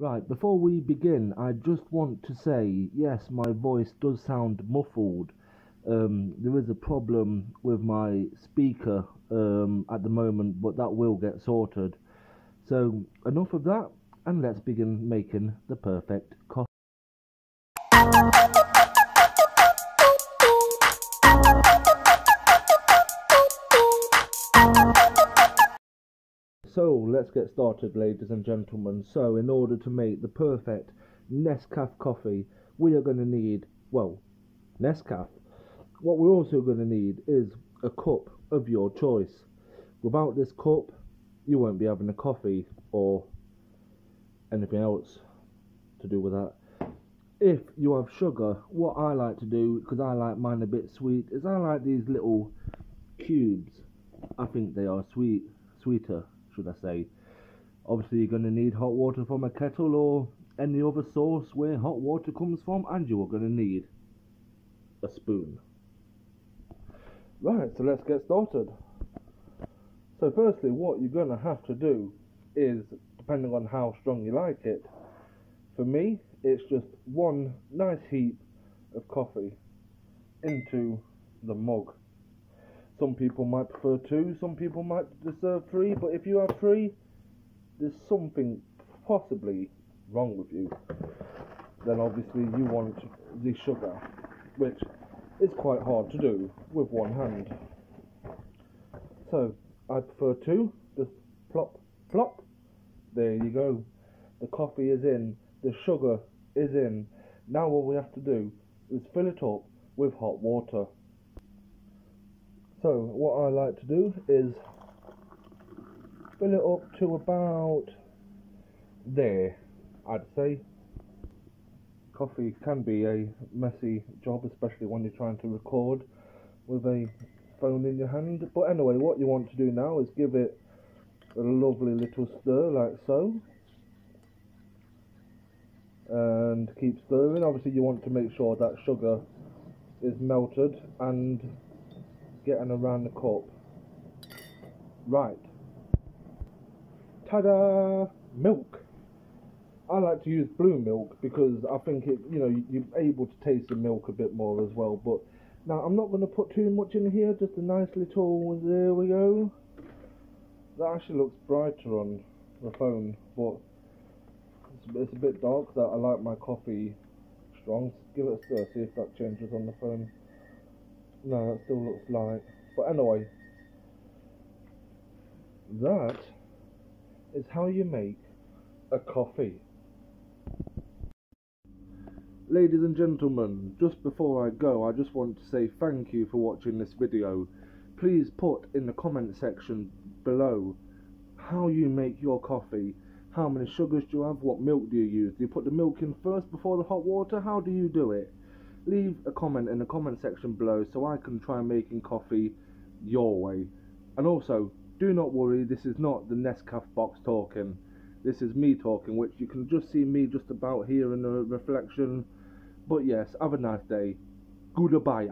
Right, before we begin, I just want to say, yes, my voice does sound muffled. There is a problem with my speaker at the moment, but that will get sorted. So, enough of that, and let's begin making the perfect coffee. So, let's get started, ladies and gentlemen. So, in order to make the perfect Nescafé coffee, we are going to need, well, Nescafé. What we're also going to need is a cup of your choice. Without this cup, you won't be having a coffee or anything else to do with that. If you have sugar, what I like to do, because I like mine a bit sweet, is I like these little cubes. I think they are sweeter, should I say. Obviously, you're going to need hot water from a kettle or any other source where hot water comes from, and you are going to need a spoon. Right, so let's get started. So firstly, what you're going to have to do is, depending on how strong you like it, for me, it's just one nice heap of coffee into the mug. Some people might prefer two, some people might deserve three, but if you have three, there's something possibly wrong with you. Then obviously you want the sugar, which is quite hard to do with one hand. So I prefer two, just plop, plop. There you go. The coffee is in, the sugar is in. Now what we have to do is fill it up with hot water. So what I like to do is fill it up to about there, I'd say. Coffee can be a messy job, especially when you're trying to record with a phone in your hand. But anyway, what you want to do now is give it a lovely little stir like so. And keep stirring. Obviously you want to make sure that sugar is melted and getting around the cup. Right. Ta-da! Milk. I like to use blue milk because I think it, you're able to taste the milk a bit more as well. But now I'm not going to put too much in here, just a nice little, there we go. That actually looks brighter on the phone, but it's a bit dark. That I like my coffee strong. Give it a stir, see if that changes on the phone. No, that still looks light. But anyway, that is how you make a coffee. Ladies and gentlemen, just before I go, I just want to say thank you for watching this video. Please put in the comment section below how you make your coffee. How many sugars do you have? What milk do you use? Do you put the milk in first before the hot water? How do you do it? Leave a comment in the comment section below so I can try making coffee your way. And also, do not worry, this is not the Nescafé box talking. This is me talking, which you can just see me just about here in the reflection. But yes, have a nice day. Goodbye.